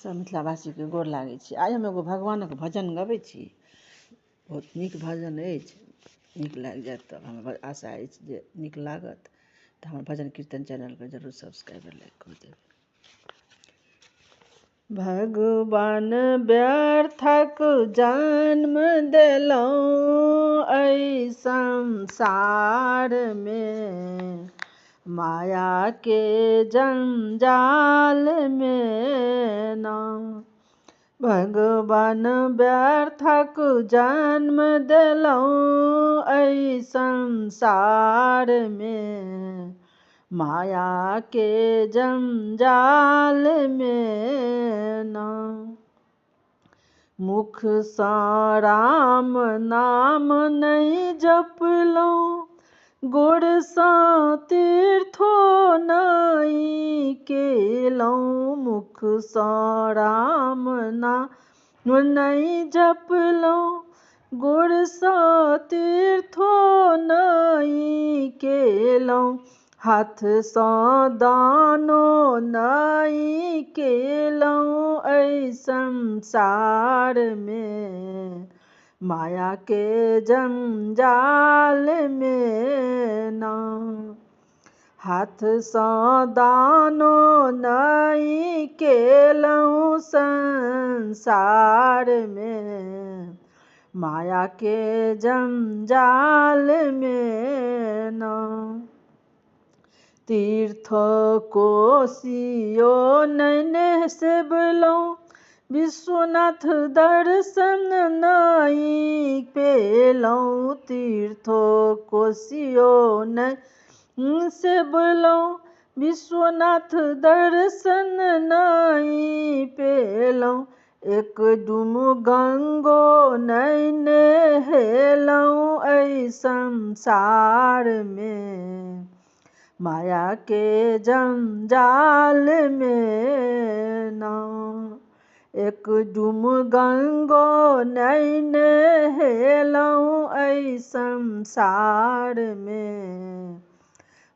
सब मिथिलावासी के गोर लागै छी। आइ हम एगो भगवानक भजन गबै छी। बहुत नीक भजन अछि। नीक लागि जायत तऽ हमर आशा अछि जे नीक लागत तऽ हमर भजन कीर्तन चैनलके जरूर सब्सक्राइब लाइक कऽ देबै। भगवान व्यर्थक जन्म देलहुँ एहि संसार में, माया के जंजाल में ना। भगवान व्यर्थक जन्म देलहुँ एहि संसार में, माया के जंजाल में ना। मुख सँ राम नाम नहीं जपलहुँ, गोर सँ तीर्थो नहीं केलहुँ। मुख सँ राम नाम नहीं जपलहुँ, गोर सँ तीर्थो नहीं केलहुँ। हाथ सँ दानो नहीं केलहुँ एहि संसार में, माया के जंजाल में ना। हाथ सँ दानो नहीं केलहुँ संसार में, माया के जंजाल में ना। तीर्थ कोसियो नहीं सेवलहुँ, विश्वनाथ दर्शन नहीं पेलहुँ। तीर्थ कोसियो नहीं सेवलहुँ, विश्वनाथ दर्शन नहीं पेलहुँ। एक डूम गंगो नहीं नहेलहुँ एहि संसार में, माया के जंजाल में ना। एक डूम गंगो नहीं नहेलहुँ एहि संसार में,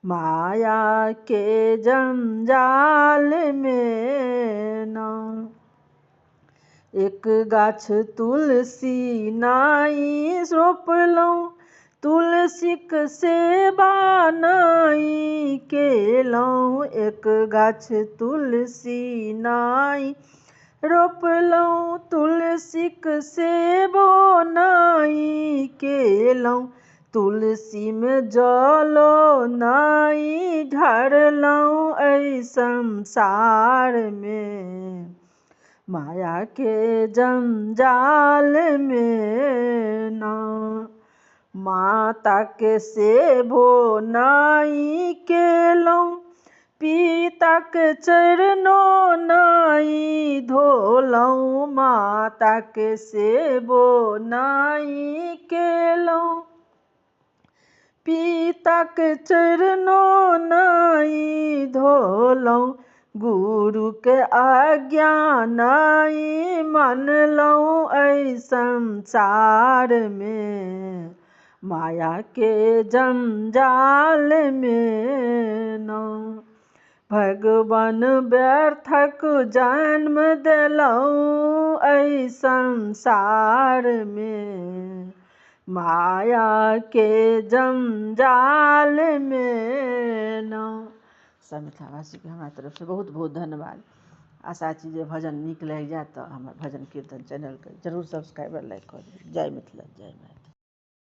माया के जंजाल में ना। एक गाछ तुलसी नहीं रोपलहुँ, तुलसीक सेवा नहीं केलहुँ। एक गाछ तुलसी नहीं रोपलहुँ, तुलसीक सेवो नहीं केलहुँ। तुलसी में जलो नहीं ढारलहुँ एहि संसार में, माया के जंजाल में ना। माता के सेवो नहीं केलहुँ, पिता के चरणो नहीं धोलहुँ। माता के सेवो नहीं केलहुँ, पिता के चरणो नहीं धोलहुँ। गुरु के आज्ञा नहीं मानलहुँ एहि संसार में, माया के जंजाल में ना। भगवान व्यर्थक जन्म देलहुँ एहि संसार में, माया के जंजाल में ना। सब मिथिलावासी के हमरा तरफ से बहुत बहुत धन्यवाद। आशा छी जे भजन नीक लागि जायत तऽ हमर भजन कीर्तन चैनल के जरूर सब्सक्राइब लाइक कऽ देबै। जय मिथिला, जय मैथिली।